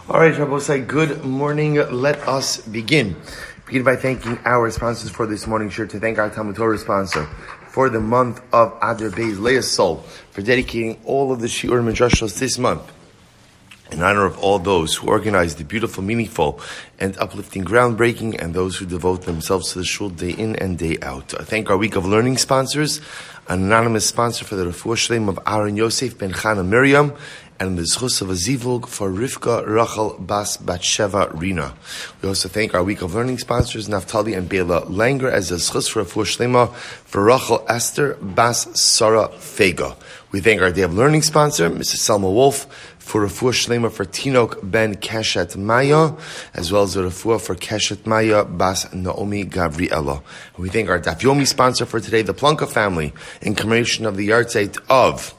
All right, Rabbi, good morning. Let us begin. Begin by thanking our sponsors for this morning's shiur. To thank our TALMUD TORAH sponsor for the month of Adar Beis, Leah Sol, for dedicating all of the shiurim and drushos this month in honor of all those who organize the beautiful, meaningful, and uplifting groundbreaking, and those who devote themselves to the shul day in and day out. I thank our week of learning sponsors, an anonymous sponsor for the refuah shleim of Aaron Yosef ben Chana Miriam, and the zchus of a zivug for Rivka Rachel Bas Batsheva Rina. We also thank our week of learning sponsors, Naftali and Bela Langer, as a zchus for refuah shlema for Rachel Esther Bas Sarah Fega. We thank our day of learning sponsor, Mrs. Selma Wolf, for refuah shlema for Tinok ben Keshet Maya, as well as the refuah for Keshet Maya Bas Naomi Gabriela. We thank our Daf Yomi sponsor for today, the Plunka family, in commemoration of the yahrzeit of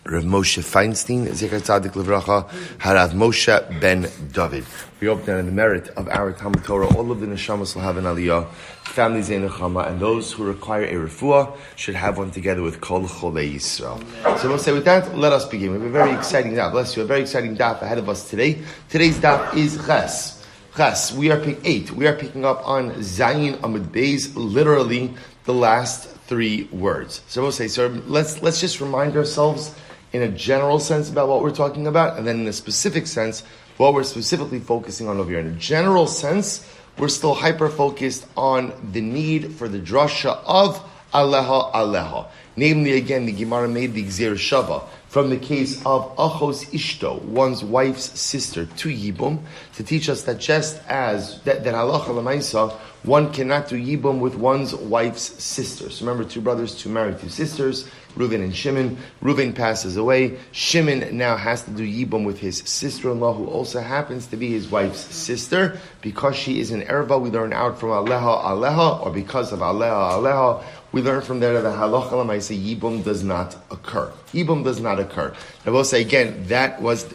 Rav Moshe Feinstein, Zikr Tzadik Livracha, Harav Moshe ben David. We hope that in the merit of our TALMUD TORAH, all of the neshamas will have an aliyah, families in nechama, and those who require a refuah should have one together with Kol Cholei Yisrael. So we'll say with that, let us begin. We have a very exciting daf. Bless you, a very exciting daf ahead of us today. Today's daf is Ches. Ches. We are picking 8. We are picking up on Zayin Amud Beis, literally the last 3 words. So we'll say, let's just remind ourselves in a general sense about what we're talking about, and then in a specific sense, what we're specifically focusing on over here. In a general sense, we're still hyper-focused on the need for the drasha of Aleha Aleha. Namely, again, the Gemara made the Gzeir Shava from the case of Achos Ishto, one's wife's sister, to Yibum, to teach us that just as that halacha l'maisa, one cannot do Yibum with one's wife's sisters. Remember, 2 brothers, 2 married, 2 sisters, Reuven and Shimon. Reuven passes away. Shimon now has to do Yibum with his sister-in-law, who also happens to be his wife's sister. Because she is an erva, we learn out from Aleha Aleha, or because of Aleha Aleha, we learn from there that the halacha l'maisa Yibum does not occur. Yibum does not occur. I will say again, that was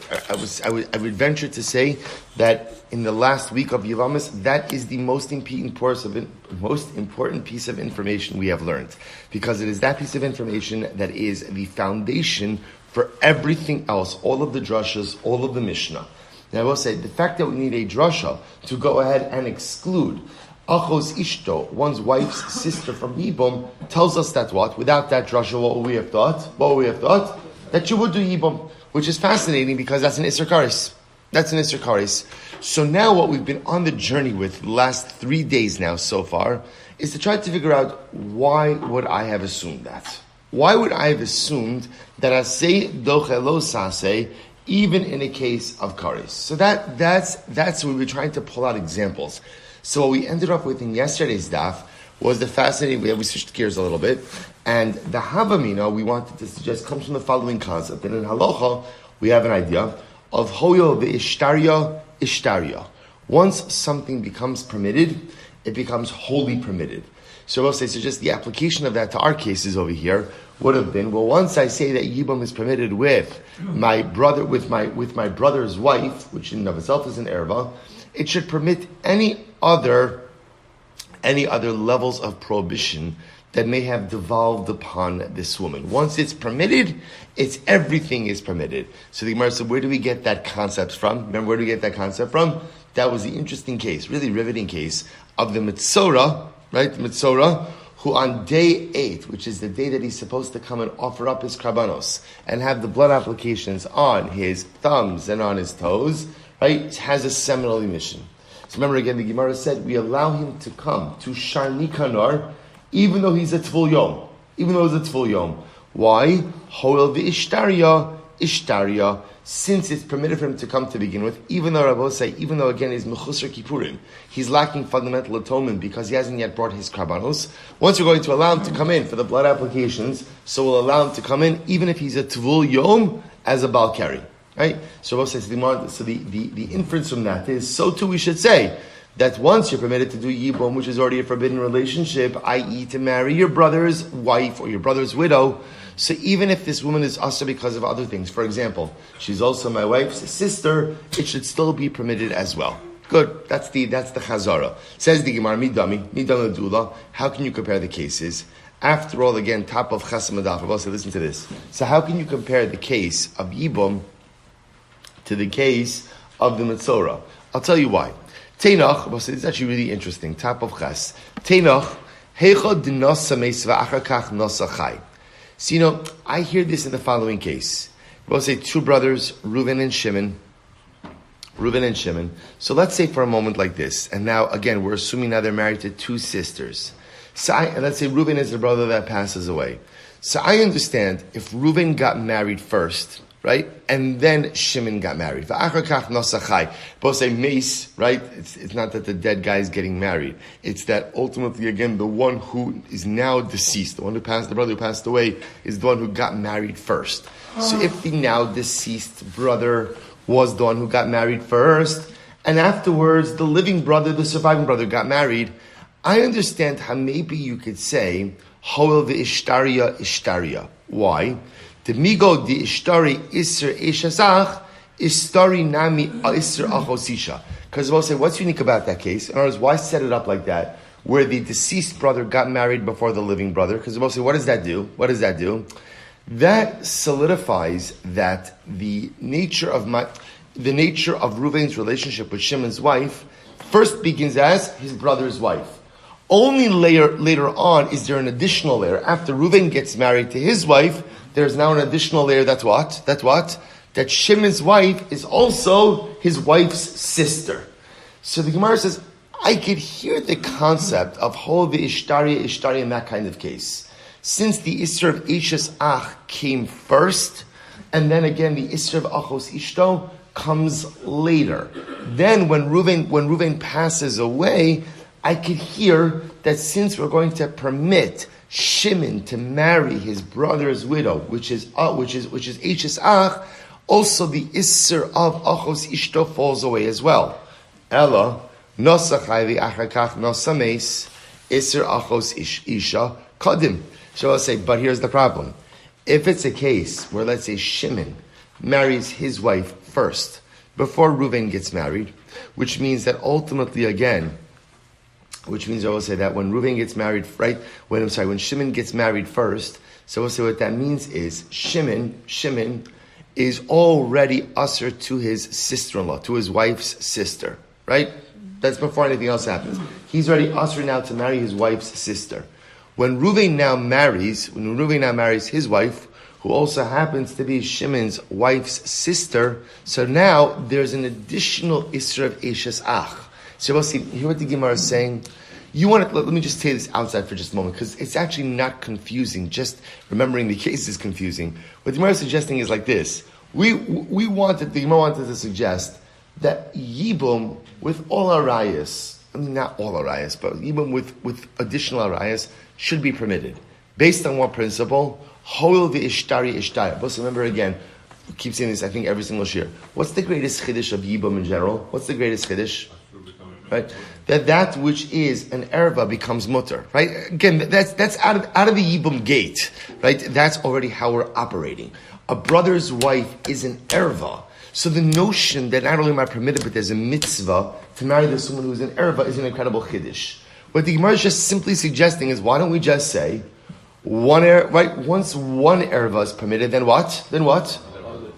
I would venture to say that in the last week of Yevavos, that is the most important piece of information we have learned, because it is that piece of information that is the foundation for everything else, all of the drashas, all of the Mishnah. Now I will say, the fact that we need a drasha to go ahead and exclude Achos Ishto, one's wife's sister, from Yibum, tells us that what? Without that drasha, what would we have thought? That you would do Yibum, which is fascinating because that's an Isser Karis. That's an Isser Karis. So now what we've been on the journey with the last 3 days now so far is to try to figure out, why would I have assumed that? Why would I have assumed that aseh dochelo saseh, even in a case of Karis? So that's what we were trying to pull out examples. So what we ended up with in yesterday's daf was the fascinating way. We switched gears a little bit, and the Havamina we wanted to suggest comes from the following concept. And in halacha, we have an idea of hoyo ishtarya. Once something becomes permitted, it becomes wholly permitted. So we'll say, so just the application of that to our cases over here would have been, well, once I say that Yibum is permitted with my brother, with my brother's wife, which in of itself is an erva, it should permit any other levels of prohibition that may have devolved upon this woman. Once it's permitted, everything is permitted. So the Gemara said, where do we get that concept from? Remember, where do we get that concept from? That was the interesting case, really riveting case, of the Mitzorah, right? The Mitzorah, who on day 8, which is the day that he's supposed to come and offer up his karbanos, and have the blood applications on his thumbs and on his toes, right, has a seminal emission. So remember again, the Gemara said, we allow him to come to Sharni Kanar, even though he's a Tvul Yom. Why? Hoel v'ishtarya, since it's permitted for him to come to begin with, even though again he's Mechusar Kippurim, he's lacking fundamental atonement because he hasn't yet brought his karbanos. Once we're going to allow him to come in for the blood applications, so we'll allow him to come in even if he's a Tvul Yom as a Balkari. Right? So the inference from that is, so too we should say that once you're permitted to do Yibum, which is already a forbidden relationship, i.e. to marry your brother's wife or your brother's widow, so even if this woman is asa because of other things, for example, she's also my wife's sister, it should still be permitted as well. Good. That's the Chazara. Says the Gemara, midami dula. How can you compare the cases? After all, again, top of Chasam Adaf. Also, listen to this. So how can you compare the case of Yibum to the case of the Metzora. I'll tell you why. Teinach, well, so this is actually really interesting. Top of Ches. Teinach, heicha dinasa meis v'achar kach nasa chai. So, I hear this in the following case. We'll say two brothers, Reuven and Shimon. So let's say for a moment like this, and now again we're assuming now they're married to two sisters. So let's say Reuven is the brother that passes away. So I understand if Reuven got married first, right, and then Shimon got married. Both say meis, right? It's not that the dead guy is getting married. It's that ultimately again the one who is now deceased, the brother who passed away, is the one who got married first. So if the now deceased brother was the one who got married first, and afterwards the living brother, the surviving brother, got married, I understand how maybe you could say, Hoel ishtaria. Why? The migo the ishtari isser eshazach, istari nami isser achosisha. Because we'll say, what's unique about that case? In other words, why set it up like that, where the deceased brother got married before the living brother? Because we'll say, what does that do? That solidifies that the nature of Reuven's relationship with Shimon's wife first begins as his brother's wife. Only later on is there an additional layer. After Reuven gets married to his wife, there's now an additional layer. That's what? That Shimon's wife is also his wife's sister. So the Gemara says, I could hear the concept of Hol v'ishtari in that kind of case. Since the Isser of Eishes Ach came first, and then again the Isser of Achos Ishto comes later. Then when Reuven passes away, I could hear that since we're going to permit Shimon to marry his brother's widow, which is Eishes Ach, also the Isser of Achos Ishto falls away as well. Ella Nosachai v'achar kach nosameis Isser Achos Isha Kadim. So I'll say, but here's the problem. If it's a case where, let's say, Shimon marries his wife first, before Reuven gets married, which means that ultimately again, I will say that when Reuven gets married, when Shimon gets married first, so we'll say what that means is, Shimon is already usher to his sister-in-law, to his wife's sister, right? That's before anything else happens. He's already usher now to marry his wife's sister. When Reuven now marries his wife, who also happens to be Shimon's wife's sister, so now there's an additional Isra of Eishes Ach. So we'll see, hear what the Gemara is saying. Let me just say this outside for just a moment, because it's actually not confusing. Just remembering the case is confusing. What the Gemara is suggesting is like this. The Gemara wanted to suggest that Yibum, with all arayas, not all arayas, but Yibum with additional arayas, should be permitted. Based on what principle? Hoil v'ishtari ishtari. But remember again, we keep saying this, I think, every single year. What's the greatest chiddush of Yibum in general? What's the greatest chiddush? Right? That which is an erva becomes mutter. Right? Again, that's out of the Yibum gate. Right? That's already how we're operating. A brother's wife is an erva. So the notion that not only am I permitted, but there's a mitzvah to marry this woman who's an erva is an incredible chiddush. What the Gemara is just simply suggesting is, why don't we just say, once one erva is permitted, then what?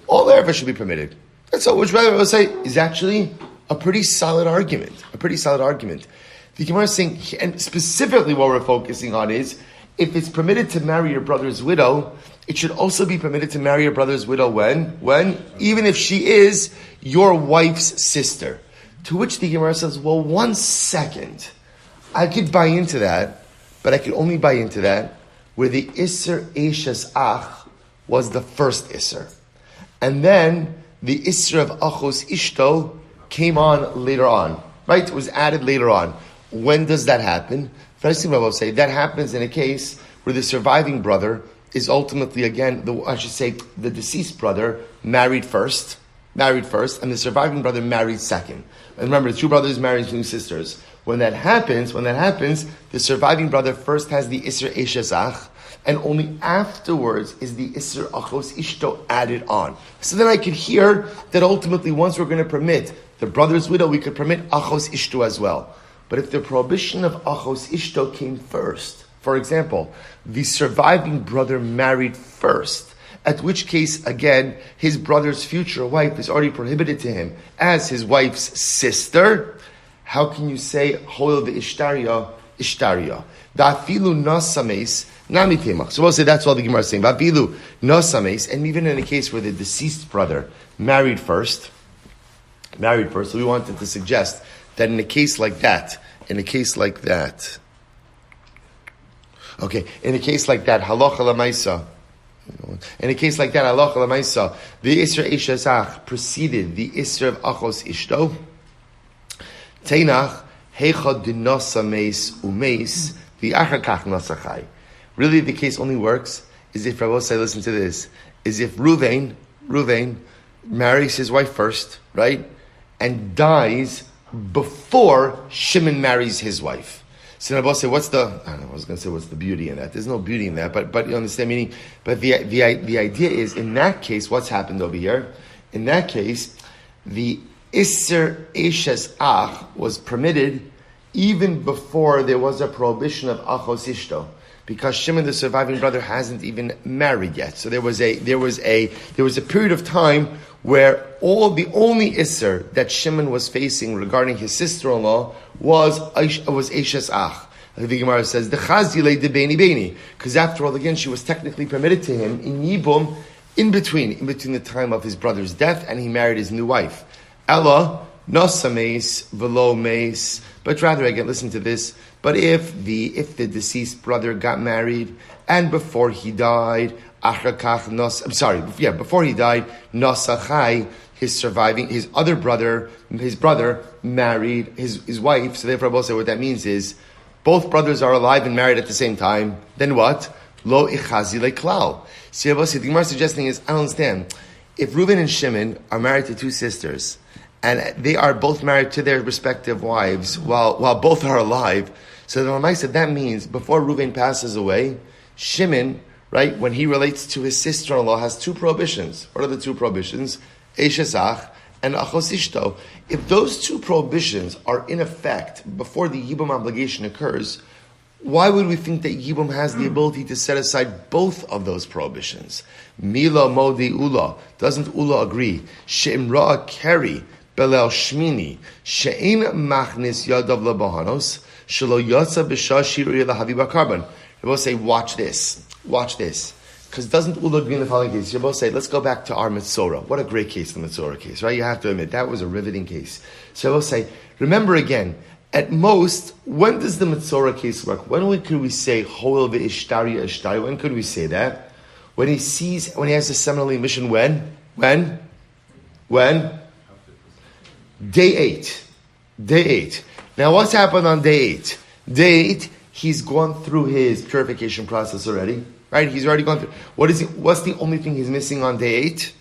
All erva should be permitted. That's all, which Rabbi will say is actually a pretty solid argument. The Gemara is saying, and specifically what we're focusing on is, if it's permitted to marry your brother's widow, it should also be permitted to marry your brother's widow when? Even if she is your wife's sister. To which the Gemara says, well, 1 second. I could buy into that, but I could only buy into that where the Isser Eishes Ach was the first Isser. And then the Isser of Achos Ishto came on later on. Right? It was added later on. When does that happen? First thing I will say, that happens in a case where the surviving brother is ultimately, again, the deceased brother married first, and the surviving brother married second. And remember, the two brothers married two sisters. When that happens, the surviving brother first has the Isser Eishes Ach, and only afterwards is the Isser Achos Ishto added on. So then I could hear that ultimately, once we're going to permit the brother's widow, we could permit Achos Ishto as well. But if the prohibition of Achos Ishto came first, for example, the surviving brother married first, at which case, again, his brother's future wife is already prohibited to him as his wife's sister. How can you say, Hoil v'ishtaria, ishtaria? Va'afilu nasames, nami temach. So we'll say that's all the Gemara is saying. Va'afilu nasames, and even in a case where the deceased brother married first, so we wanted to suggest that in a case like that, okay, in a case like that, halacha l'maisa. In a case like that, halacha l'maisa, the Isra Ishazach preceded the Isra of Achos Ishto. Teinach heicha dinasa meis umeis v'achakach nasachai. Really, the case only works is if Rabbi say, listen to this, is if Reuven marries his wife first, right, and dies before Shimon marries his wife. So Rabbi say, what's the beauty in that? There's no beauty in that, but you understand meaning. But the idea is, in that case, what's happened over here? In that case, the Isser Eshes Ach was permitted even before there was a prohibition of Achos Ishto, because Shimon, the surviving brother, hasn't even married yet. So there was a period of time where the only Isser that Shimon was facing regarding his sister-in-law was Eshes Ach. The Gemara says, the Chazile de Beni Beni, because after all, again, she was technically permitted to him in Yibum, in between the time of his brother's death and he married his new wife. Ella, nosa meis, velo meis, but rather, again, listen to this, but if the deceased brother got married, and before he died, before he died, nosachai, his brother married his wife, so therefore Rabbi say what that means is, both brothers are alive and married at the same time, then what? Lo ichazi leklal. See, Rabbi the Gemara suggesting is, I don't understand, if Reuven and Shimon are married to two sisters, and they are both married to their respective wives while both are alive, so the Ramai said that means before Reuven passes away, Shimon, right, when he relates to his sister-in-law, has two prohibitions. What are the two prohibitions? Eshesach and Achos Ishto. If those two prohibitions are in effect before the Yibum obligation occurs, why would we think that Yibum has the ability to set aside both of those prohibitions? Mila Modi Ula. Doesn't Ula agree? She'imra Keri Belel Shmini She'in Machnis Yadav Labahanos Shelo Yotza B'Shah Shiri Lahavi Bakarban. They both say, watch this. Because doesn't Ula agree in the following case? You both say, let's go back to our Metzorah. What a great case, the Metzorah case, right? You have to admit, that was a riveting case. So you both say, remember again, at most, when does the Metzorah case work? When could we say, Hoel ve'ishtaria ishtaria? When could we say that? When he has a seminal emission, when? Day 8. Now what's happened on day 8? Day 8, he's gone through his purification process already. Right? He's already gone through. What's the only thing he's missing on day 8?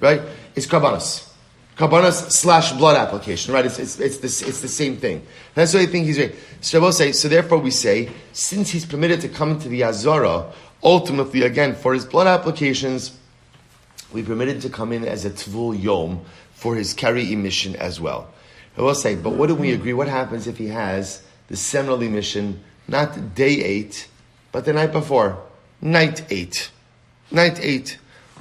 Right? It's karbanos. Karbanos / blood application. Right? It's the same thing. That's the only thing he's doing. So therefore we say, since he's permitted to come into the Azara, ultimately, again, for his blood applications, we permitted to come in as a Tvul Yom for his Kari emission as well. I will say, but what do we agree? What happens if he has the seminal emission, not day 8, but the night before? Night 8.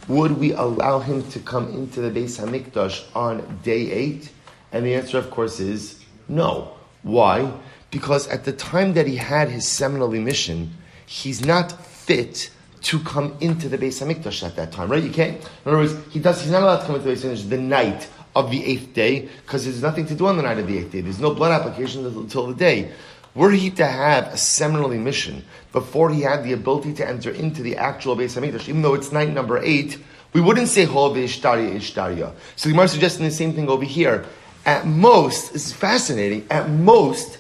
Would we allow him to come into the Beis HaMikdash on day 8? And the answer, of course, is no. Why? Because at the time that he had his seminal emission, he's not fit to come into the Beis HaMikdash at that time, right? You can't. In other words, he's not allowed to come into the Beis HaMikdash the night of the 8th day, because there's nothing to do on the night of the 8th day. There's no blood application until the day. Were he to have a seminal emission before he had the ability to enter into the actual Beis HaMikdash, even though it's night number 8, we wouldn't say Hol ve'ishtaria. So the Gemara is suggesting the same thing over here. At most, this is fascinating, at most,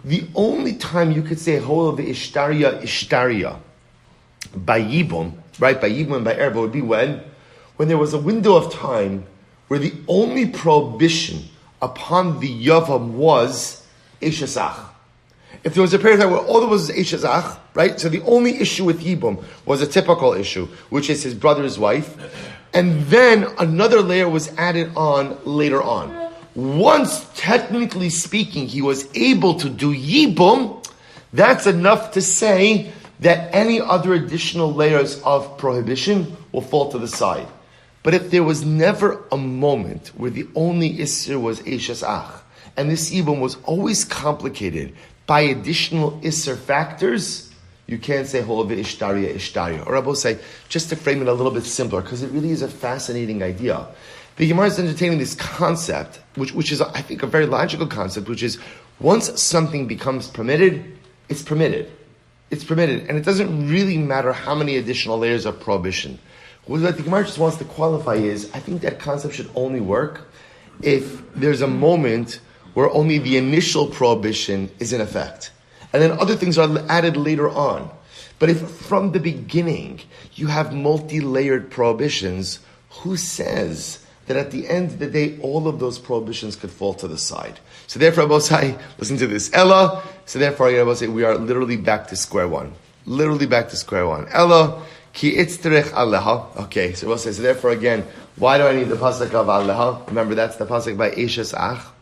the only time you could say Hol ve'ishtaria by Yibum, right, by Yibum and by Erba would be when there was a window of time where the only prohibition upon the Yavam was Eshesach. If there was a period of time where all there was Eshesach, right? So the only issue with Yibum was a typical issue, which is his brother's wife. And then another layer was added on later on. Once, technically speaking, he was able to do Yibum, that's enough to say that any other additional layers of prohibition will fall to the side. But if there was never a moment where the only Isser was Eishes Ach, and this Yibum was always complicated by additional Isser factors, you can't say Hol Ishtaria Ishtaria. Or I will say, just to frame it a little bit simpler, because it really is a fascinating idea. The Gemara is entertaining this concept, which is, I think, a very logical concept, which is, once something becomes permitted, it's permitted. It's permitted, and it doesn't really matter how many additional layers of prohibition. What the Gemara just wants to qualify is, I think that concept should only work if there's a moment where only the initial prohibition is in effect. And then other things are added later on. But if from the beginning you have multi-layered prohibitions, who says that at the end of the day all of those prohibitions could fall to the side? So therefore, I will say, listen to this, Ella. So therefore, I will say we are literally back to square one. Literally back to square one. Ella, ki itzterech aleha. Okay, so we'll say, so therefore again, why do I need the pasuk of aleha? Remember, that's the pasuk by Eishes Ach.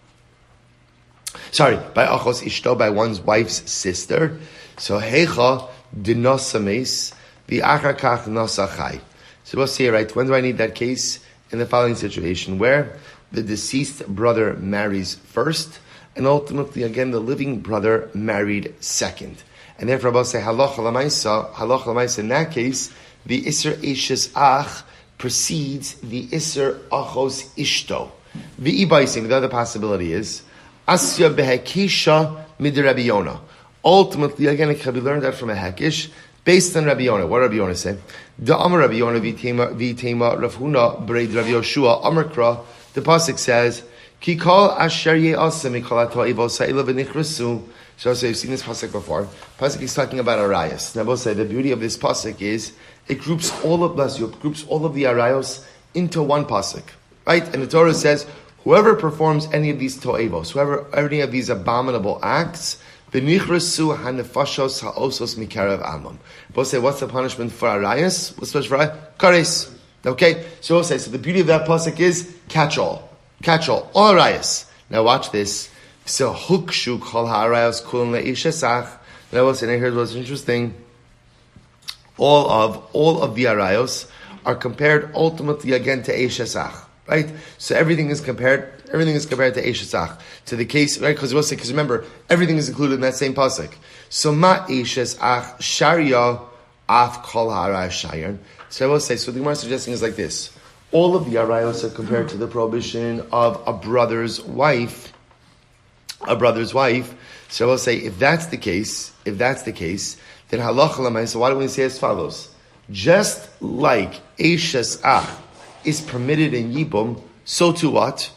Sorry, by Achos Ishto, by one's wife's sister. So Heicha dinosames the Achakach nosachai. So we'll see, right? When do I need that case? In the following situation, where the deceased brother marries first, and ultimately, again, the living brother married second. And therefore, I'll say halacha l'maisa. In that case, the Isser Eishes Ach precedes the Isser Achos Ishto. The ibaising, the other possibility is Asya behekisha mid Rabbi Yonah. Ultimately, again, it can be learned out from a hekish based on Rabbi Yonah. What did Rabbi Yonah say? The Amar Rabbi Yonah v'tema Rav Huna b'reid Rabbi Yoshua Amarkra. The pasuk says, "Ki kol asher ye'asem mikol ha'to'evos ha'ila v'nichrasu." So you've seen this pasuk before. Pasuk is talking about arayos. Now, I will say the beauty of this pasuk is it groups all of the arayos into one pasuk, right? And the Torah says, whoever performs any of these to'evos, any of these abominable acts, v'nichrasu hanefashos ha'osos mikarav amam. We'll say, what's the punishment for arayos? What's the punishment for kares? Okay, so we'll say, so the beauty of that pasuk is catch all arayos. Now watch this. So hukshu kol ha'arayos kulon le'ishes ach. Now we'll say, now here's what's interesting. All of the arayos are compared ultimately again to Eishes Ach. Right? So everything is compared to Eishes Ach. To the case, right? Because remember, everything is included in that same pasuk. So ma Eishes Ach sharia af kol ha'arayos shayan. So I will say, so the Gemara is suggesting is like this. All of the arayos are compared to the prohibition of a brother's wife. So I will say, if that's the case, then halacha l'maisa, why don't we say as follows? Just like Eishes Ach is permitted in Yibum, so to what?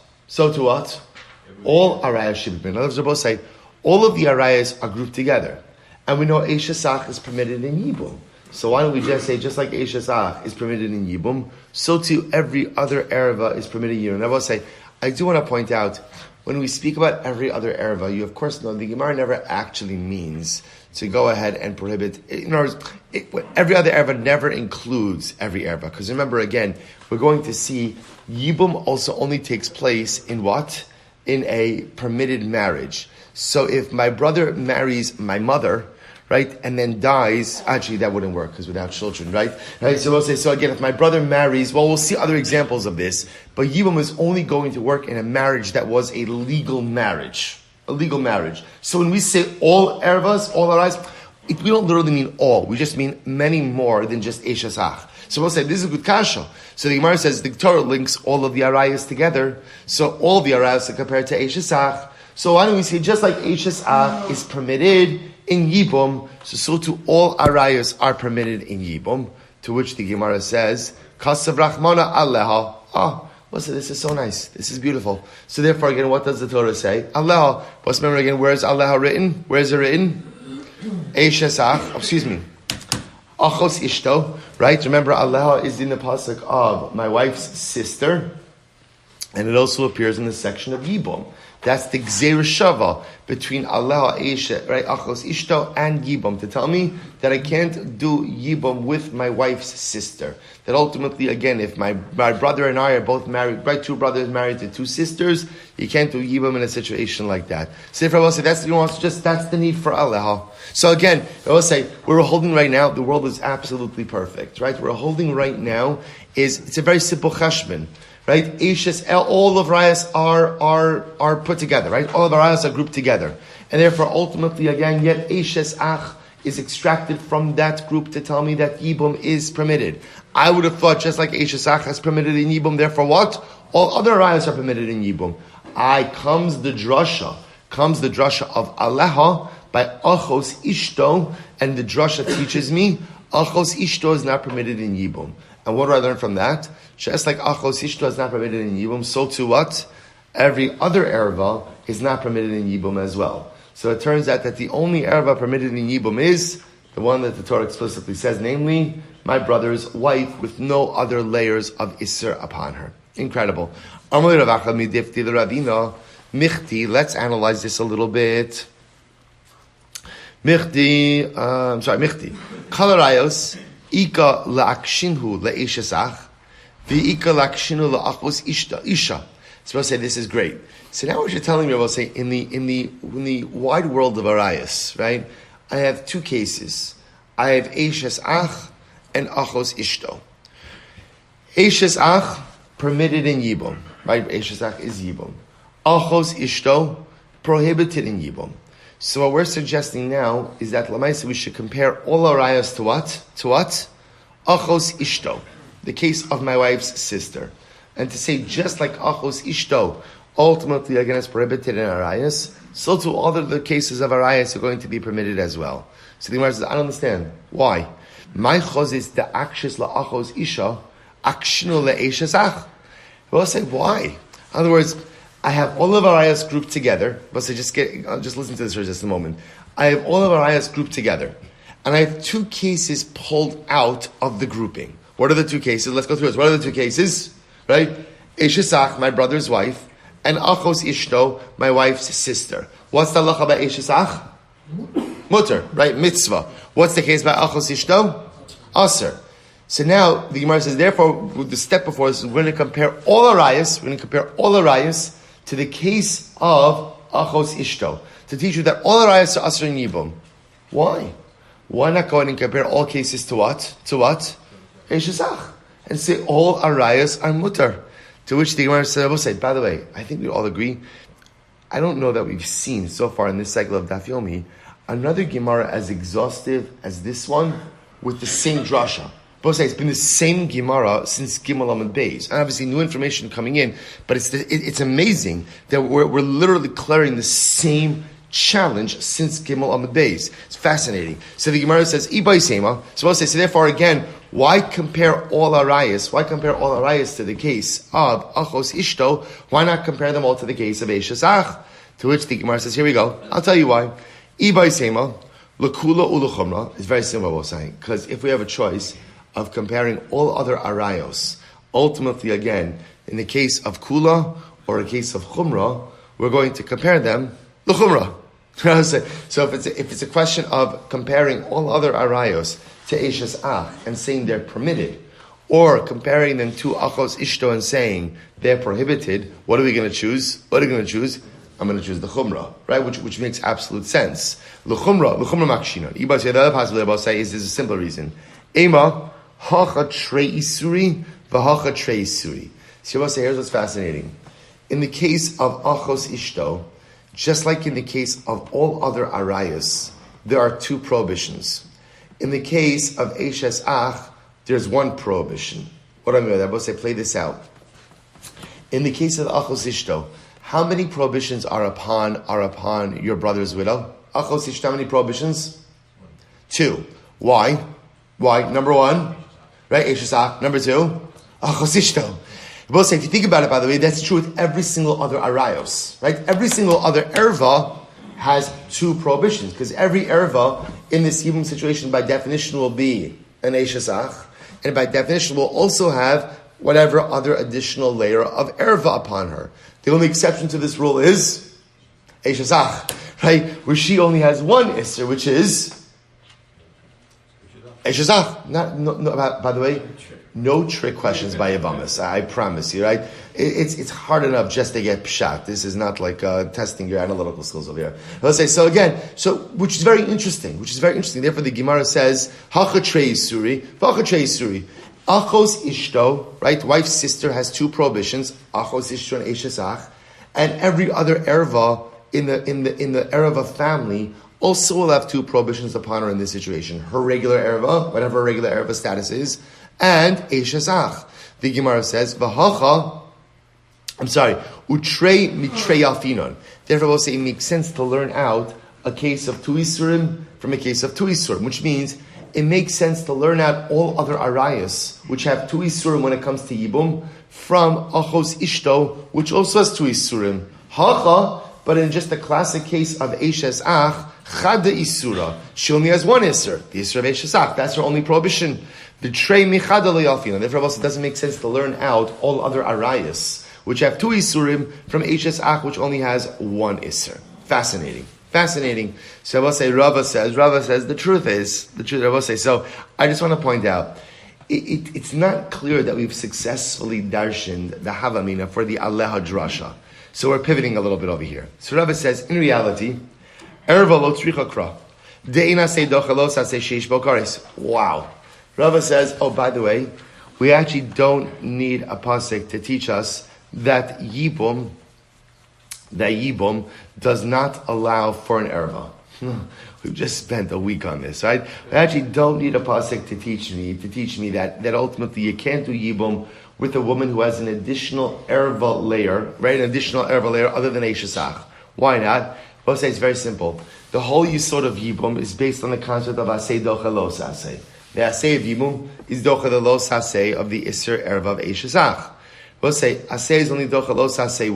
All arayos should be permitted. In other words, they both say, all of the arayos are grouped together. And we know Eishes Ach is permitted in Yibum. So why don't we just say, just like Eishes Ach is permitted in Yibum, so too every other Ereva is permitted in Yibum. And I will say, I do want to point out, when we speak about every other Ereva, you of course know the Gemara never actually means to go ahead and prohibit. In other words, every other Ereva never includes every Ereva. Because remember, again, we're going to see Yibum also only takes place in what? In a permitted marriage. So if my brother marries my mother, right, and then dies, actually that wouldn't work because without children, right? So we'll say, so again, if my brother marries, well, we'll see other examples of this, but Yibum is only going to work in a marriage that was a legal marriage. So when we say all ervas, all arayos, we don't literally mean all. We just mean many more than just Eishes Ach. So we'll say, this is a good kasha. So the Gemara says, the Torah links all of the arayos together. So all the arayos are compared to Eishes Ach. So why don't we say, just like Eishes Ach is permitted in Yibum, so too all arayos are permitted in Yibum. To which the Gemara says, Kasav Rachmana Aleha. Listen, this is so nice. This is beautiful. So therefore, again, what does the Torah say? Aleha. Let's remember again, where is Aleha written? Where is it written? Eishes Ach. Achos Ishto. Right? Remember, Aleha is in the pasuk of my wife's sister. And it also appears in the section of Yibum. That's the Gzeir Shava between Allah, Esha, right, Achos Ishto, and Yibum, to tell me that I can't do Yibum with my wife's sister. That ultimately, again, if my brother and I are both married, right, two brothers married to two sisters, you can't do Yibum in a situation like that. So if I will say that's the need for Allah. So again, I will say we're holding right now. The world is absolutely perfect, right? We're holding right now it's a very simple cheshbon. Right, all of rayas are put together. Right, all of our rayas are grouped together, and therefore, ultimately, again, yet Eishes Ach is extracted from that group to tell me that Yibum is permitted. I would have thought just like Eishes Ach is permitted in Yibum, therefore, what? All other rayas are permitted in Yibum. Comes the drasha of Aleha by Achos Ishto, and the drasha teaches me Achos Ishto is not permitted in Yibum. And what do I learn from that? Just like Achos Ishto is not permitted in Yibum, so too what? Every other erva is not permitted in Yibum as well. So it turns out that the only erva permitted in Yibum is the one that the Torah explicitly says, namely, my brother's wife with no other layers of Isser upon her. Incredible. Let's analyze this a little bit. Michti. Kalarayos, Ika la'akshinhu la'eshesach, v'ika la'akshinhu la'achos isha. So I'll say this is great. So now what you're telling me, I will say, in the wide world of arayas, right? I have two cases. I have Eishes Ach and Achos Ishto. Eishes Ach, permitted in Yibum. Right? Eishes Ach is Yibum. Achos Ishto, prohibited in Yibum. So what we're suggesting now is that Lamaisa we should compare all arayas to what? To what? Achos Ishto, the case of my wife's sister. And to say just like Achos Ishto, ultimately again is prohibited in arayas, so too all of the cases of arayas are going to be permitted as well. So the Gemara says, I don't understand. Why? My chos is the akshis la achos isha, akshinu la eishes ach. We'll say, why? In other words, I have all of arayas grouped together. But so just listen to this for just a moment. I have all of arayas grouped together. And I have two cases pulled out of the grouping. What are the two cases? Let's go through this. What are the two cases? Right? Eishes ach, my brother's wife, and Achos Ishto, my wife's sister. What's the halacha by Eishes ach? Mutter, right? Mitzvah. What's the case by Achos Ishto? Aser. So now the Gemara says, therefore, with the step before this, we're going to compare all arayas. We're going to compare all arayas to the case of Achos Ishto to teach you that all arayas are aser in Yibum. Why? Why not go ahead and compare all cases to what? To what? Eishes ach, and say all arayas are mutter. To which the Gemara said, by the way, I think we all agree. I don't know that we've seen so far in this cycle of Daf Yomi another Gemara as exhaustive as this one with the same drasha. Both say it's been the same Gemara since Gimel Amud Beis, and obviously new information coming in. But it's amazing that we're literally clearing the same challenge since Gimel Amud Beis. It's fascinating. So the Gemara says, "Ibay Sema." So we'll say, so therefore again, why compare all arayas? Why compare all arayas to the case of Achos Ishto? Why not compare them all to the case of Eishes Ach? To which the Gemara says, here we go. I'll tell you why. Ibay Sema, L'kula Uluchumra is very similar to what we're saying. Because if we have a choice of comparing all other arayos, ultimately again, in the case of Kula or a case of Chumra, we're going to compare them L'chumra. So if it's a question of comparing all other arayos to Eishes Ach and saying they're permitted, or comparing them to Achos Ishto and saying they're prohibited, what are we going to choose? What are we going to choose? I'm going to choose the Chumrah, right? Which makes absolute sense. L'chumrah makshina. Iba say the other possibility about say is there's a simple reason. Ema hacha trei isuri v'hacha trei isuri. So say here's what's fascinating. In the case of Achos Ishto, just like in the case of all other arayas, there are two prohibitions. In the case of Eishes Ach, there's one prohibition. What I mean by that? Both say play this out. In the case of Achos Ishto, how many prohibitions are upon your brother's widow? Achos Ishto, how many prohibitions? 2. Why? Number 1, right? Eishes Ach. Number 2, Achos Ishto. Both say, if you think about it, by the way, that's true with every single other arayos, right? Every single other erva has 2 prohibitions, because every erva in this Yibum situation by definition will be an Eishes Ach, and by definition will also have whatever other additional layer of erva upon her. The only exception to this rule is Eishazach, right? Where she only has one Isser, which is Eishazach. By the way, no trick questions by Yevavos. I promise you, right? It's hard enough just to get pshat. This is not like testing your analytical skills over here. Let's say, which is very interesting. Therefore, the Gemara says, Hacha trei suri, Vacha trei suri. Achos ishto, right? Wife's sister has two prohibitions, Achos ishto and Eishazach, and every other erva in the erva family also will have two prohibitions upon her in this situation. Her regular erva, whatever her regular erva status is, and Eishazach. The Gemara says, utrei mitrei alfinon. Therefore, we'll say it makes sense to learn out a case of two isurim from a case of two isurim, which means it makes sense to learn out all other arayas, which have two isurim when it comes to yibum, from achos ishto, which also has two isurim. Hacha, but in just the classic case of Eishazach, chada isura, she only has one isur, the isur of Eishazach. That's her only prohibition. Betray michada le'alfina. Therefore, also it doesn't make sense to learn out all other arayas, which have two isurim, from Eishazach, which only has one isur. Fascinating. So Rava says, the truth is, Rava says, so I just want to point out, it's not clear that we've successfully darshaned the Havamina for the Aleha Drasha. So we're pivoting a little bit over here. So Rava says, in reality, Erva lo tzricha kra. De'ina se dochalos ase sheish bokaris. Wow. Rava says, oh, by the way, we actually don't need a pasuk to teach us that Yibum does not allow for an erva. We've just spent a week on this, right? We actually don't need a pasuk to teach me that ultimately you can't do Yibum with a woman who has an additional erva layer, right? An additional erva layer other than Eishazach. Why not? We'll say it's very simple. The whole yisod of Yibum is based on the concept of asay docha lo saseh. The asay of Yibum is docha lo saseh of the iser erva of Eishazach. We'll say asay is only docha lo saseh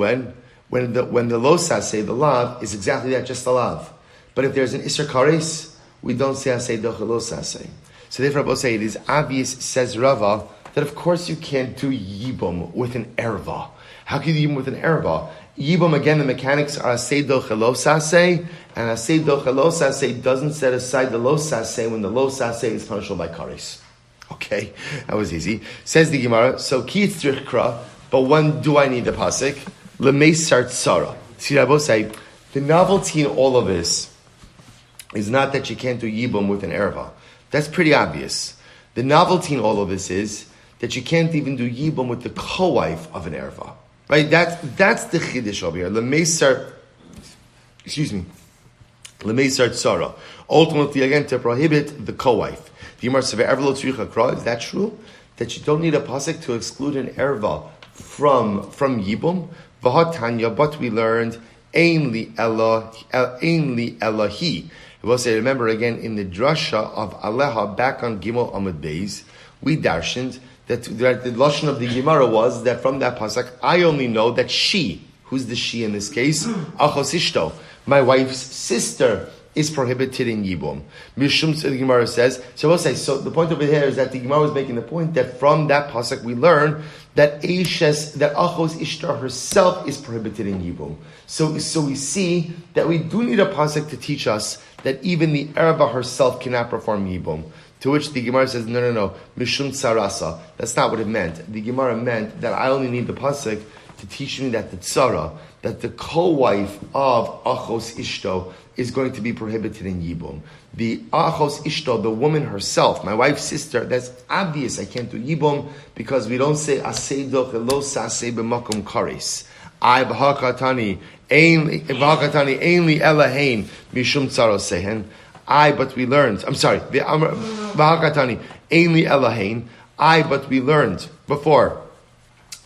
when the lo saseh, the lav, is exactly that, just the lav. But if there's an iser kares, we don't say asay docha lo saseh. So therefore, we'll say it is obvious, says Rava, that of course you can't do Yibum with an erva. How can you do Yibum with an erva? Yibum, again, the mechanics are asay docha lo saseh, and asay docha lo saseh doesn't set aside the lo saseh when the lo saseh is punishable by kares. Okay, that was easy. Says the Gemara, so ki tzrich kra, but when do I need the pasuk? Lemeisar tzara. See, I will say, the novelty in all of this is not that you can't do Yibum with an erva. That's pretty obvious. The novelty in all of this is that you can't even do Yibum with the co-wife of an erva. Right? That's the chiddush over here. Lemeisar tzara. Ultimately, again, to prohibit the co-wife. The Gemara says, is that true? That you don't need a pasuk to exclude an erva from Yibum? V'hatanya, but we learned, ein li Elohi. We'll say, remember again, in the drasha of Aleha, back on Gimel Amud Beis, we darshaned that the lashon of the Gemara was that from that pasuk, I only know that she, who's the she in this case, achos ishto, my wife's sister, is prohibited in Yibum. Mishum, the Gemara says, so we'll say, so the point over here is that the Gemara was making the point that from that pasuk we learn that achos ishtar herself is prohibited in Yibum. So we see that we do need a pasuk to teach us that even the erva herself cannot perform Yibum. To which the Gemara says, no, mishum tsarasa. That's not what it meant. The Gemara meant that I only need the pasuk to teach me that the tzara, that the co-wife of achos ishto, is going to be prohibited in Yibum. The achos ishto, the woman herself, my wife's sister, that's obvious. I can't do Yibum because we don't say asay doche lo saseh b'makom kares. I b'hakatani ein li elahein mishum tzaros sehen. But we learned. V'hakatani ein li elahein. But we learned before.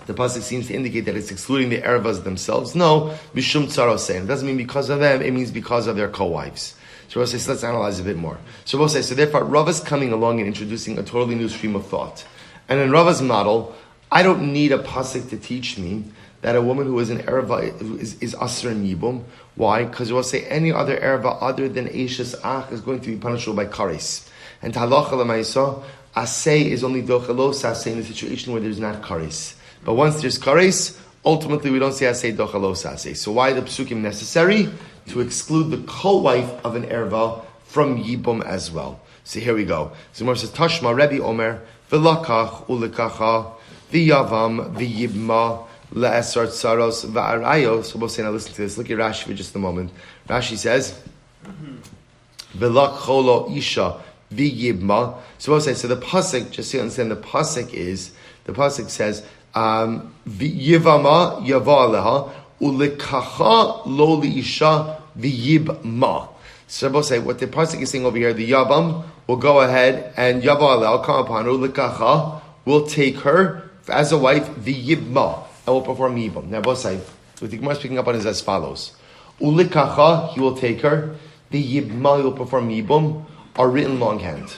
The pasuk seems to indicate that it's excluding the ervas themselves. No, mishum tzaros sehen. It doesn't mean because of them. It means because of their co-wives. So we'll say, so let's analyze a bit more. So we'll say, so therefore, Rava's coming along and introducing a totally new stream of thought. And in Rava's model, I don't need a pasuk to teach me that a woman who is an erva is asr in Yibum. Why? Because we'll say any other erva other than Eishazach is going to be punishable by kares. And halacha l'maisa, asay is only dochalos asay in a situation where there's not kares. But once there's kares, ultimately we don't say asay dochalos asay. So why the psukim necessary? To exclude the co-wife of an erva from yibum as well. So here we go. So Gemara says, Tashma Rebbe Omer, v'lakach ulekacha, v'yavam, v'yibma, le'esar tsaros, v'arayo. So we'll say, now listen to this. Look at Rashi for just a moment. Rashi says, v'lakcholo isha, v'yibma. So we'll say, so the pasuk, just so you understand, the pasuk says, v'yivama yavaleha, ulekacha lo liisha, v'yibma. So we'll say, what the pasuk is saying over here, the yavam will go ahead and Yavalel come upon her, Likacha will take her as a wife, the Yibma, and will perform Yibam. Now both say, what the Gemara is picking up on is as follows. Ulikacha, he will take her, the Yibma, he will perform Yibam, are written longhand.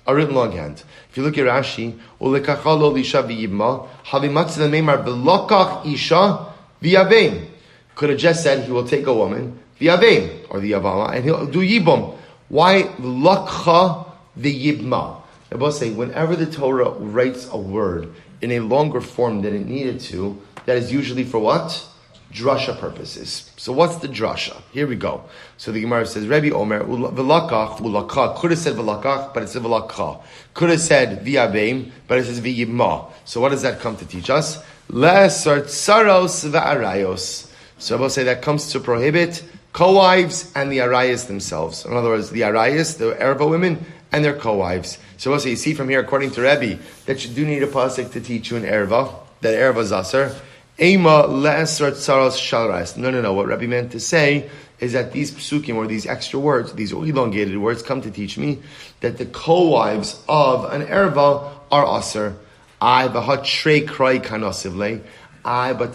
If you look at Rashi, Ulikacha lo lisha v'yibma, havimatzah meimar belokach isha v'yavein. Could have just said he will take a woman, v'yavein, or the Yavama, and he'll do Yibam. Why lakcha the yibma? I both say whenever the Torah writes a word in a longer form than it needed to, that is usually for what? Drasha purposes. So what's the drasha? Here we go. So the Gemara says, Rebbe Omer, v'lakach, ulakach. Could have said v'lakach, but it said v'lakcha. Could have said v'yabeim, but it says v'yibma. So what does that come to teach us? Le'esar tsaros v'arayos. So I will say that comes to prohibit co-wives and the arayas themselves. In other words, the arayas, the erva women, and their co-wives. So also you see from here, according to Rebbe, that you do need a pasuk to teach you an erva, that erva is aser. Ema le'esar tsaros shalrais. No. What Rebbe meant to say is that these psukim, or these extra words, these elongated words, come to teach me that the co-wives of an erva are aser. But the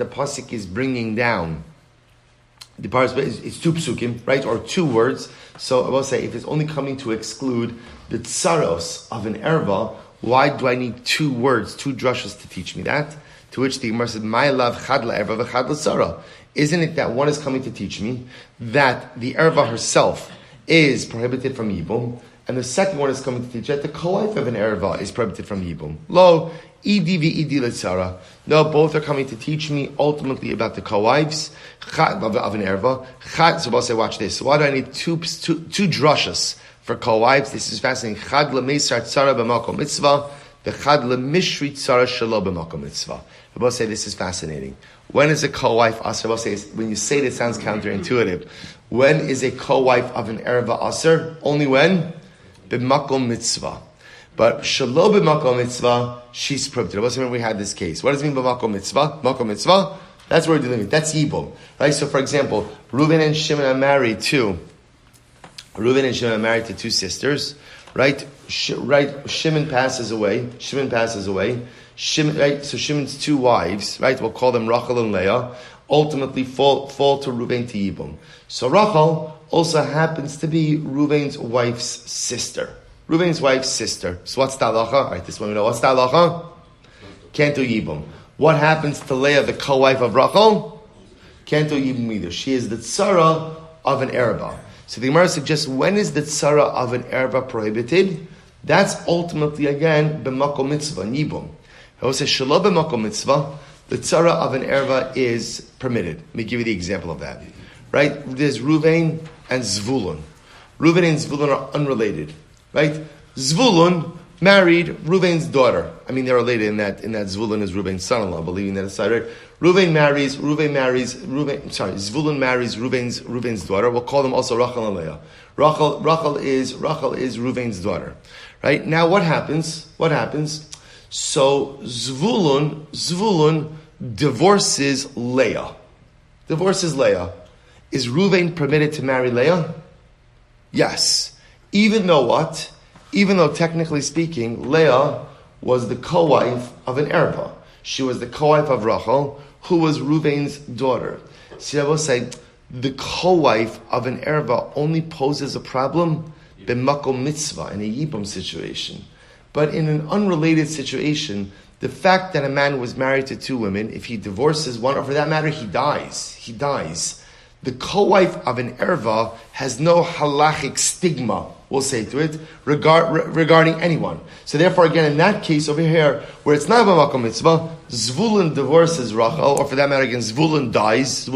pasuk is bringing down. The part is two psukim, right, or two words. So I will say, if it's only coming to exclude the tsaros of an erva, why do I need two words, two drashas to teach me that? To which the Gemara said, "My love chadla erva v'chadla tzara." Isn't it that one is coming to teach me that the erva herself is prohibited from yibum, and the second one is coming to teach that the co-wife of an erva is prohibited from yibum? Lo, idi v'idi l'tzara. No, both are coming to teach me ultimately about the co-wives of an erva. So we'll say, watch this. So why do I need two drashas for co-wives? This is fascinating. Chad l'meisar tzara b'makom mitzvah, the chad l'mishri tzara shelo b'makom mitzvah. We'll say this is fascinating. When is a co-wife aser? We'll say, when you say it, it sounds counterintuitive. When is a co-wife of an erva aser? Only when? B'makom mitzvah. But shelo b'makom mitzvah, she's prohibited. What's when we had this case? What does it mean b'makom mitzvah? Makom mitzvah? That's what we're dealing with. That's yibum, right? So, for example, Reuven and Shimon are married to two sisters, right? Shimon passes away. Right? So Shimon's two wives, right? We'll call them Rachel and Leah. Ultimately, fall to Reuven to yibum. So Rachel also happens to be Reuven's wife's sister. So what's the halacha? All right, this one we know. What's the halacha? Can't do yibum. What happens to Leah, the co-wife of Rachel? Can't do yibum either. She is the tzara of an erva. So the Gemara suggests, when is the tzara of an erva prohibited? That's ultimately, again, b'makom mitzvah, yibum. I will say, shalom b'makom mitzvah, the tzara of an erva is permitted. Let me give you the example of that. Right? There's Reuven and Zvulun. Reuven and Zvulun are unrelated. Right? Zvulun married Reuven's daughter. I mean, they're related in that Zvulun is Reuven's son-in-law, believing that aside, right? Zvulun marries Reuven's daughter. We'll call them also Rachel and Leah. Rachel is Reuven's daughter. Right? Now what happens? So Zvulun divorces Leah. Is Reuven permitted to marry Leah? Yes. Even though technically speaking, Leah was the co-wife of an erva. She was the co-wife of Rachel, who was Reuven's daughter. See, I will say, the co-wife of an erva only poses a problem b'makom mitzvah, in a yibum situation. But in an unrelated situation, the fact that a man was married to two women, if he divorces one, or for that matter, he dies, the co-wife of an erva has no halachic stigma, we'll say to it, regarding anyone. So therefore, again, in that case over here, where it's not a makom mitzvah, Zvulun divorces Rachel, or for that matter, again, Zvulun dies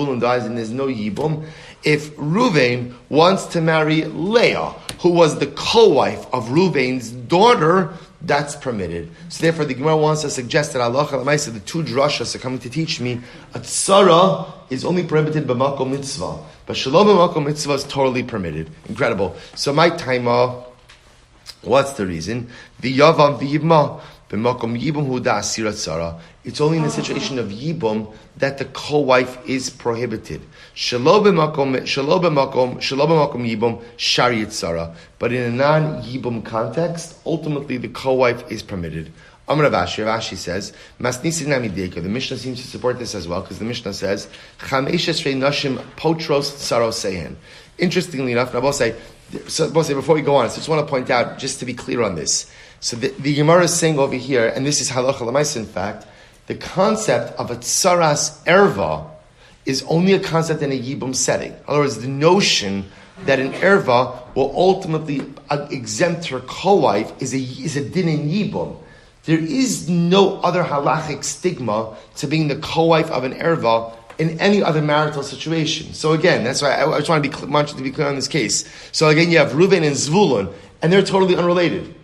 and there's no yibum. If Reuven wants to marry Leah, who was the co-wife of Reuven's daughter, that's permitted. So therefore, the Gemara wants to suggest that Allah Alamaisa, the two drashas are coming to teach me, a tzara is only prohibited b'makom mitzvah, but shalom b'makom mitzvah is totally permitted. Incredible. So my taima, what's the reason? The yavam v'yibma b'makom yibum hu da asirat tzara. It's only in the situation of yibum that the co-wife is prohibited. Shalom b'makom yibum shari tzara. But in a non-yibum context, ultimately the co-wife is permitted. Amar Rav Ashi says, Masnisin namideka. The Mishnah seems to support this as well, because the Mishnah says, Chamesh esrei nashim potros tsarosehen. Interestingly enough, I will say, before we go on, I just want to point out, just to be clear on this. So the Gemara is saying over here, and this is halacha l'maisa in fact, the concept of a tsaras erva is only a concept in a yibum setting. In other words, the notion that an erva will ultimately exempt her co-wife is a din in yibum. There is no other halachic stigma to being the co-wife of an erva in any other marital situation. So again, that's why I just want to be clear on this case. So again, you have Reuven and Zvulun, and they're totally unrelated.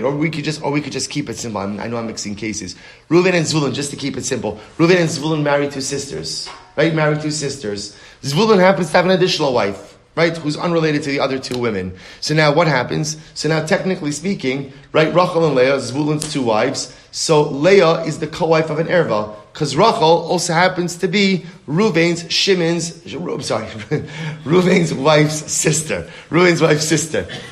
Or we could just keep it simple. I know I'm mixing cases. Reuven and Zvulun, just to keep it simple. Reuven and Zvulun married two sisters, right? Zvulun happens to have an additional wife, right? Who's unrelated to the other two women. So now what happens? So now technically speaking, right? Rachel and Leah, Zvulun's two wives. So Leah is the co-wife of an erva, because Rachel also happens to be Reuven's wife's sister.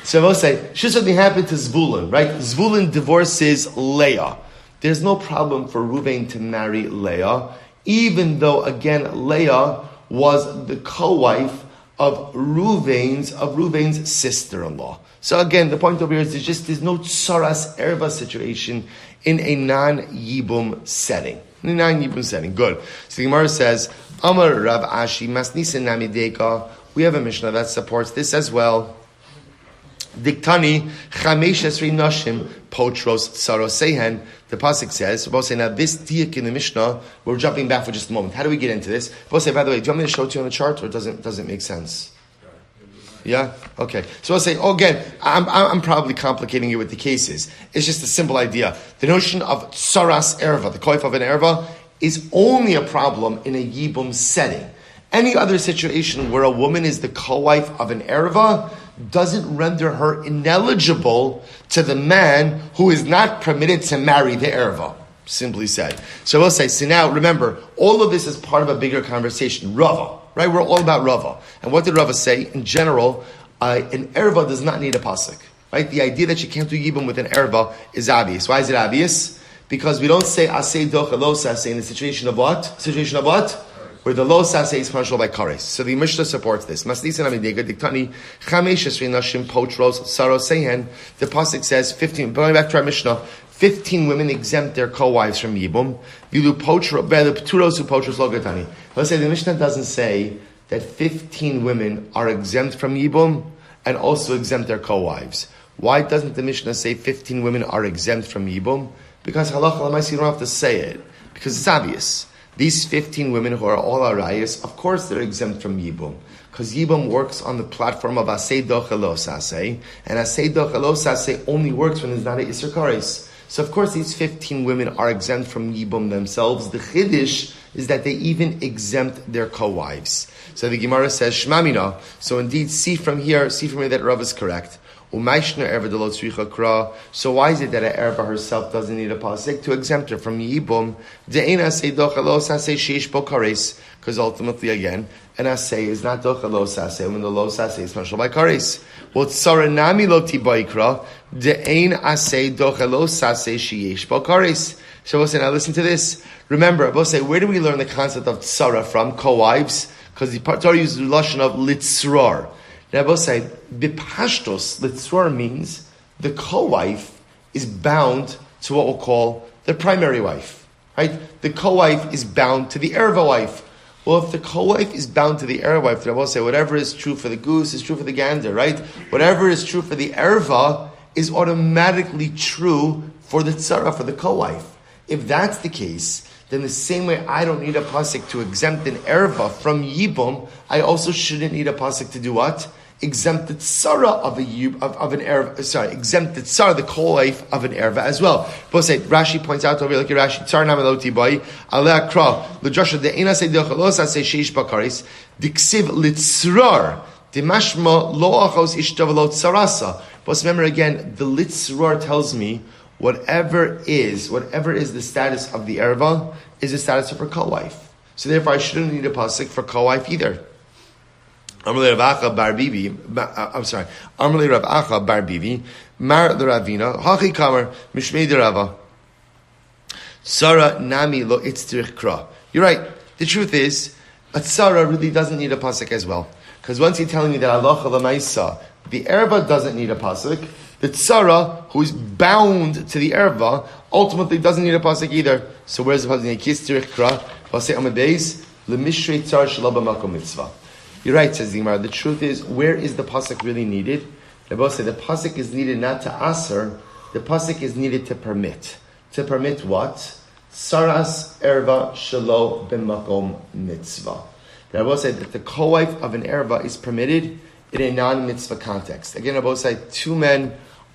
So I will say, should something happen to Zvulun, right? Zvulun divorces Leah. There's no problem for Reuven to marry Leah, even though, again, Leah was the co-wife of Reuven's sister-in-law. So again, the point over here is there's no tsaras erva situation in a non-yibum setting. Good. So the Gemara says, Amar Rav Ashi Masnisen Namideka. We have a Mishnah that supports this as well. Diktani Chamesh Esrei Nashim Potros Tsarosehen. The pasuk says, we'll say now this diak in the Mishnah. We're jumping back for just a moment. How do we get into this? We'll say, by the way, do you want me to show it to you on the chart, or does it make sense? Yeah? Okay. So I'll say, again, I'm probably complicating it with the cases. It's just a simple idea. The notion of tsaras erva, the koif of an erva, is only a problem in a yibum setting. Any other situation where a woman is the co-wife of an erva doesn't render her ineligible to the man who is not permitted to marry the erva. Simply said. So we'll say, so now remember, all of this is part of a bigger conversation. Rava. Right, we're all about Rava. And what did Rava say? In general, an erva does not need a pasuk. Right? The idea that you can't do yibum with an erva is obvious. Why is it obvious? Because we don't say asay docha lo sasay in the situation of what? Where the lo sasay is punishable by kares. So the Mishnah supports this. The pasuk says 15. Going back to our Mishnah, 15 women exempt their co-wives from yibum. Let's say the Mishnah doesn't say that 15 women are exempt from yibum and also exempt their co-wives. Why doesn't the Mishnah say 15 women are exempt from yibum? Because halacha l'maisa you don't have to say it, because it's obvious. These 15 women who are all arayas, of course they're exempt from yibum, because yibum works on the platform of asay docha lo sasay, and asay docha lo sasay only works when there's not a isur kares. So of course these 15 women are exempt from yibum themselves. The chiddush is that they even exempt their co-wives. So the Gemara says, Shmamina. So indeed, see from here that Rav is correct. So why is it that an erva herself doesn't need a pasuk to exempt her from yibum? Because ultimately, again, an asay is not docha lo saseh when the lo saseh is punishable by kares. Well, tsaranami lo tibaikra de'ein asay docha lo saseh sheyesh bo kares. So we'll say, now listen to this. Remember, we'll say, where do we learn the concept of tsara from? Co-wives? Because the Torah uses the lashon of litzrar. Now we'll say, bipashtos, litzrar means the co-wife is bound to what we'll call the primary wife. Right? The co-wife is bound to the erva wife. Well, if the co-wife is bound to the Erev wife, the Rabbi say whatever is true for the goose is true for the gander, right? Whatever is true for the Erva is automatically true for the tzara, for the co-wife. If that's the case, then the same way I don't need a pasuk to exempt an erva from yibum, I also shouldn't need a pasuk to do what? Exempt the tzara of an erva. Exempt the tzara, the co-wife of an erva as well. Both say Rashi points out over here, look at Rashi. Tzar nameloti boy aleh kra l'drasha de'ena say dechalos say sheish bakaris diksiv litzrar dimashma lo achos ishtavalot tzarasa. But remember again, the litzrar tells me whatever is the status of the erva is the status of her co-wife. So therefore, I shouldn't need a pasuk for co-wife either. Amarle Rav Acha bar Bibi. Amarle Rav Acha bar Bibi. Mar l'Ravina. Hachi Kamer Mishmei d'Rava. Sarah nami lo itzrich kra. You're right. The truth is, a tzara really doesn't need a pasuk as well, because once you're telling me that halacha l'maisa, the erva doesn't need a pasuk. The tzara, who is bound to the erva, ultimately doesn't need a pasuk either. So where's the pasuk? You're right, says the Gemara. The truth is, where is the pasuk really needed? The Rebbe said the pasuk is needed not to aser, the pasuk is needed to permit. To permit what? Saras erva shelo b'makom mitzvah. The Rebbe said that the co-wife of an erva is permitted in a non-mitzvah context. Again, Rebbe said two men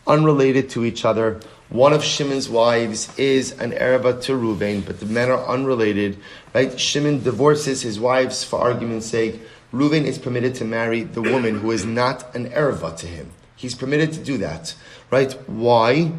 unrelated to each other. One of Shimon's wives is an erva to Reuven, but the men are unrelated. Right? Shimon divorces his wives for argument's sake. Reuven is permitted to marry the woman who is not an erva to him. He's permitted to do that. Right? Why?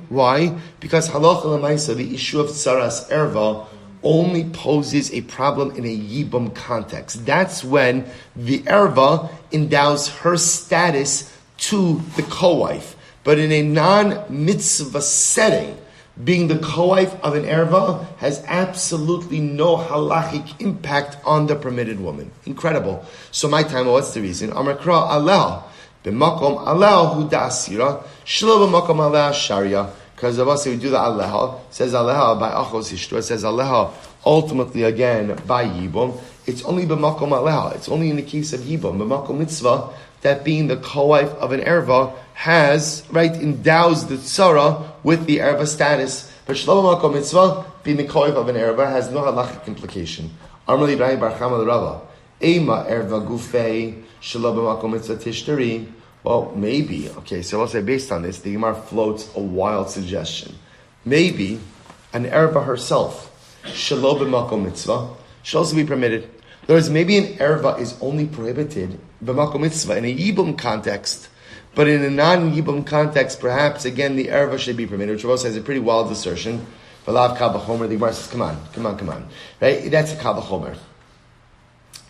Because halacha l'maisa, the issue of tsaras erva, only poses a problem in a yibum context. That's when the erva endows her status to the co-wife. But in a non-mitzvah setting, being the co-wife of an erva has absolutely no halachic impact on the permitted woman. Incredible. So my time, what's the reason? Amakra aleha, b'makom aleha hu da'asira, shlo b'makom aleha sharia. Because of us, we do the aleha, it says aleha by achos ishto, it says aleha ultimately again by yibum. It's only b'makom aleha, it's only in the case of yibum, b'makom mitzvah, that being the co-wife of an erva has, endows the tzara with the erva status. But shlo b'makom mitzvah, being the co-wife of an erva, has no halachic implication. Amrli Ibrahim bar Chama l'Rava, Eima erva gufei, shlo b'makom mitzvah tishtari. Well, maybe. Okay, so I'll say based on this, the Gemara floats a wild suggestion. Maybe an erva herself, shelo b'makom mitzvah, should also be permitted. In other words, maybe an erva is only prohibited b'makom mitzvah in a yibum context, but in a non-yibum context, perhaps again the erva should be permitted. Which also has a pretty wild assertion. V'lav kal v'chomer. The Gemara says, "Come on." Right? That's a kal v'chomer.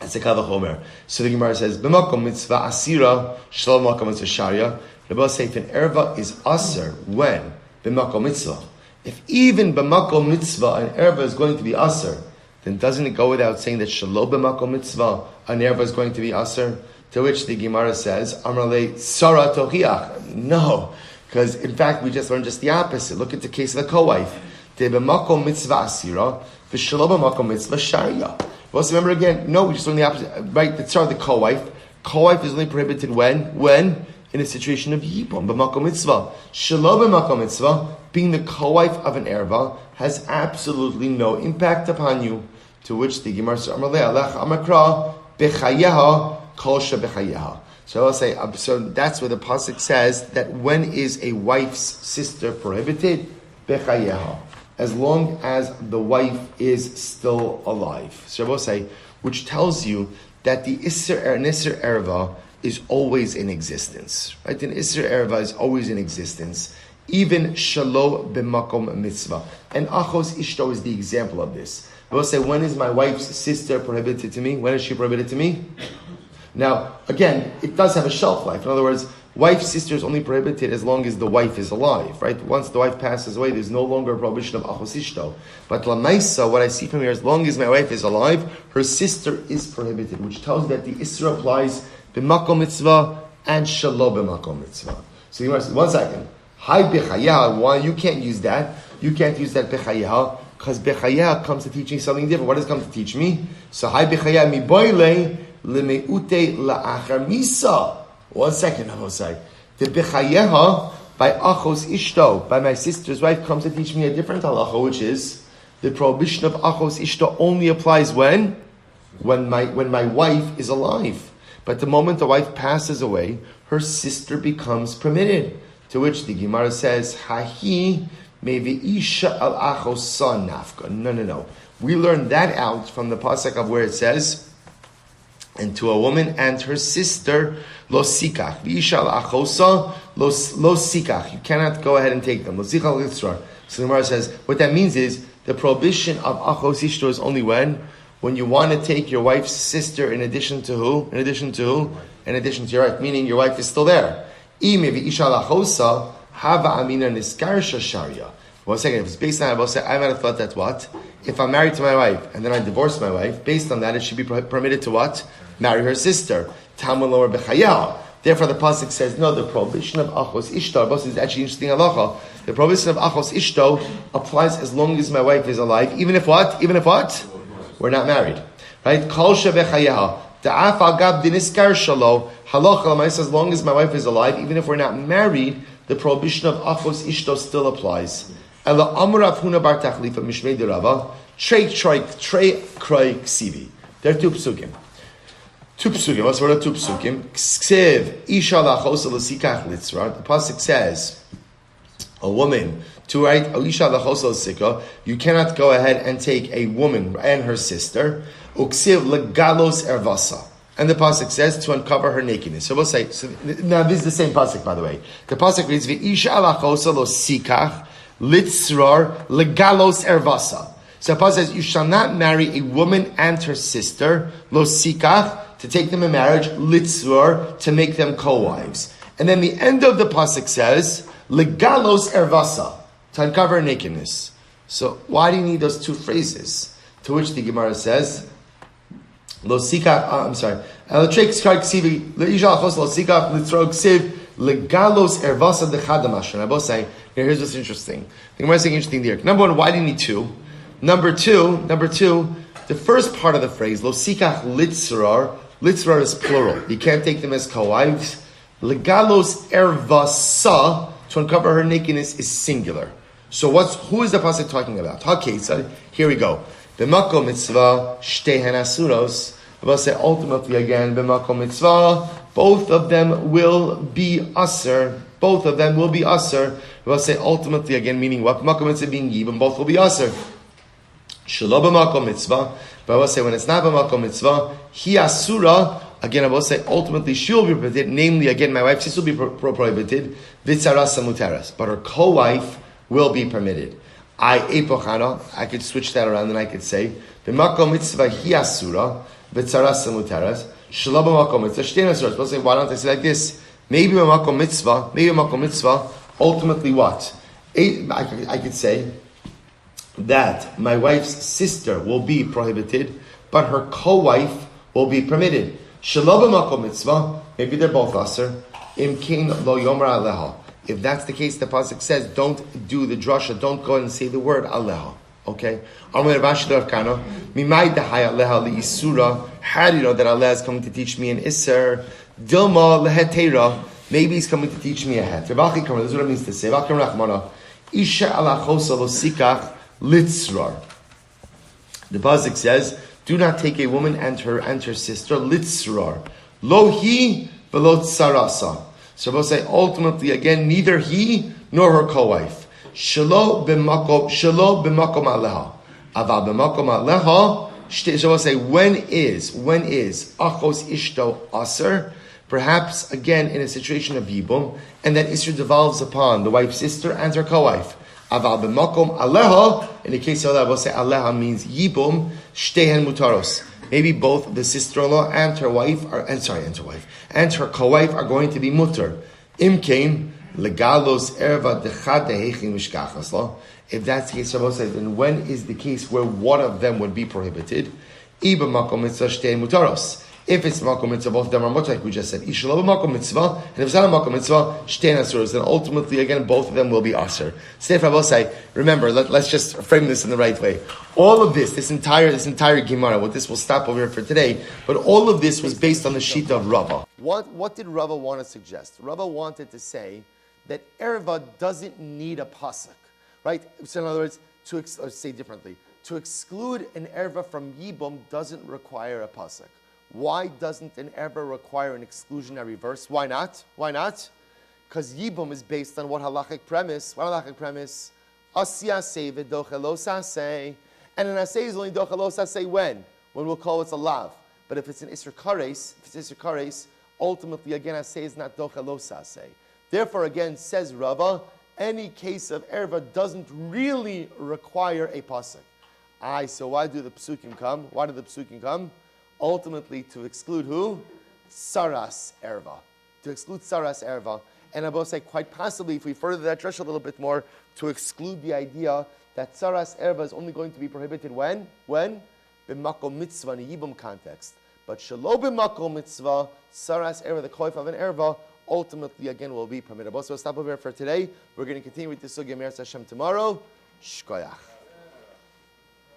That's a kal v'chomer. So the Gemara says, "B'makom mitzvah asira shelo b'makom mitzvah sharia." Rabbi say if an erva is aser when b'makom mitzvah, if even b'makom mitzvah an erva is going to be aser, then doesn't it go without saying that shelo b'makom mitzvah an erva is going to be aser? To which the Gemara says, "Amrale sara tochiach." No, because in fact we just learned just the opposite. Look at the case of the co-wife. De b'makom mitzvah asira v'shelo b'makom mitzvah sharia. Well, so remember again, no, we just learned the opposite. Right, the tzara, the co-wife. Co-wife is only prohibited when? In a situation of yibum, b'makom mitzvah. Shelo b'makom mitzvah, being the co-wife of an erva, has absolutely no impact upon you. To which the Gemara says, Amar le'alech amakra b'chayeha kosha b'chayeha. So I'll say, so that's where the pasuk says that when is a wife's sister prohibited? B'chayeha. As long as the wife is still alive. So I will say, which tells you that the Isser Erva is always in existence. Right? An Isser Erva is always in existence. Even Shalo b'makom mitzvah. And Achos Ishto is the example of this. I will say, when is my wife's sister prohibited to me? When is she prohibited to me? Now, again, it does have a shelf life. In other words, wife's sister is only prohibited as long as the wife is alive, right? Once the wife passes away, there's no longer a prohibition of achos ishto. But lamaisa, what I see from here, as long as my wife is alive, her sister is prohibited, which tells that the isra applies b'makom mitzvah and shalo b'makom mitzvah. So you must, 1 second. Hi b'chayeha, why you can't use that? You can't use that b'chayeha, Because bechaya comes to teach me something different. What does it come to teach me? So hi bechaya mi boile lemeute la'achar misa. 1 second, I will say. The bechayeha by achos ishto, by my sister's wife, comes to teach me a different halacha, which is the prohibition of achos ishto only applies when my wife is alive. But the moment the wife passes away, her sister becomes permitted. To which the Gemara says, Hahi mevi isha al achosa nafka. No. We learn that out from the pasuk of where it says, and to a woman and her sister, lo sikach. Isha al achosa, lo sikach. You cannot go ahead and take them. Lo sikach litzrar. So the Gemara says, what that means is, the prohibition of achos ishto is only when you want to take your wife's sister in addition to who? In addition to who? In addition to your wife, meaning your wife is still there. One second, if it's based on I might have thought that what? If I'm married to my wife and then I divorce my wife, based on that it should be permitted to what? Marry her sister. Therefore the pasuk says, no, the prohibition of achos ishto, is actually interesting halacha. The prohibition of achos ishto applies as long as my wife is alive, even if what? We're not married, right? Kol shebechayeha da'af agab diniskar shalo halacha l'maisa. As long as my wife is alive, even if we're not married, the prohibition of achos ishto still applies. Ela amar Rav Huna bar Tachlifa mishmei derava trei kroi ksivi. There are two psukim. What's the word of two psukim? Ksiv isha lachos l'sikach litzra. The pasuk says, a woman to write Alisha lachos l'sika, you cannot go ahead and take a woman and her sister. Uksiv legalos ervasa, and the pasuk says to uncover her nakedness. So we'll say. So now this is the same pasuk, by the way. The pasuk reads V'isha lachos l'sikach litzrar legalos ervasa. So the pasuk says you shall not marry a woman and her sister losikach to take them in marriage, litzrar to make them co-wives. And then the end of the pasuk says legalos ervasa, to uncover nakedness. So why do you need those two phrases? To which the Gemara says, Lo sikach, I'm sorry. Legalos ervasa dechadamash. And I both say, here's what's interesting. The Gemara is saying interesting there. Number one, why do you need two? Number two, the first part of the phrase, Lo sikach litzrar is plural. You can't take them as co-wives. Legalos ervasa, to uncover her nakedness, is singular. So who is the pasuk talking about? Okay, so here we go. B'makom mitzvah shtehen asuros. I will say ultimately again, b'makom mitzvah, both of them will be aser. I will say ultimately again, meaning what? B'makom mitzvah being yibum, both will be aser. Shelo b'makom mitzvah. But I will say when it's not b'makom mitzvah, hi asura. Again, I will say ultimately she will be prohibited. Namely, again, my wife, she will be prohibited. Vitzaras mutaras, but her co-wife will be permitted. I could switch that around and I could say b'makom mitzvah hi asura vitzaras mutaras shelo b'makom mitzvah shtein asuras. But say, why don't I say like this? Maybe b'makom mitzvah. Ultimately, what? I could say that my wife's sister will be prohibited, but her co-wife will be permitted. Shelo b'makom mitzvah. Maybe they're both aser. Im king lo yomer aleha. If that's the case, the pasuk says, don't do the drasha, don't go and say the word aleha. Okay? How do you know that Allah is coming to teach me an iser? Dilma lehetera. Maybe he's coming to teach me a het. This is what it means to say. Isha alachosa lo sikach litzrar. The pasuk says, do not take a woman and her sister litzrar. Lo hi velo tsarasa. So we'll say ultimately again, neither he nor her co-wife. Shelo b'makom aleha. Aval b'makom aleha. So we'll say when is achos ishto aser? Perhaps again in a situation of yibum, and that issue devolves upon the wife's sister and her co-wife. Aval b'makom aleha. In the case of that, we'll say aleha means yibum shtehen mutaros. Maybe both the sister-in-law and her wife and her co-wife are going to be mutter. Imkain legalos erva dechad dehechin mishkachas lo. If that's the case, Rabbi says, then when is the case where one of them would be prohibited? Iba makom mitzvah shtein mutaros. If it's makom mitzvah, both of them are mutter, like we just said. Ishalo makom mitzvah, and if it's not a makom mitzvah, shtein asuros. Then ultimately, again, both of them will be aser. Stef Rabosai, remember, let's just frame this in the right way. All of this entire Gemara, what this will stop over here for today, but all of this was based on the sheet of Rava. What did Rava want to suggest? Rava wanted to say that erva doesn't need a pasuk, right? So in other words, or say differently, to exclude an erva from yibum doesn't require a pasuk. Why doesn't an erva require an exclusionary verse? Why not? Why not? Because yibum is based on what halachic premise? What halachic premise? Asya say v'dochelos say, and an asay is only dochelos say when? When we'll call it a lav. But if it's an isser kares, ultimately again asay is not dochelos say. Therefore, again, says Rava, any case of erva doesn't really require a pasuk. So why do the psukim come? Why do the psukim come? Ultimately, to exclude who? Saras erva. To exclude saras erva. And I will say, quite possibly, if we further that drush a little bit more, to exclude the idea that saras erva is only going to be prohibited when? When? B'makom mitzvah, in a yibum context. But shalo b'makom mitzvah, saras erva, the koif of an erva, ultimately, again, will be permissible. So we'll stop over here for today. We're going to continue with the sugya Meretz Hashem tomorrow. Shkoyach.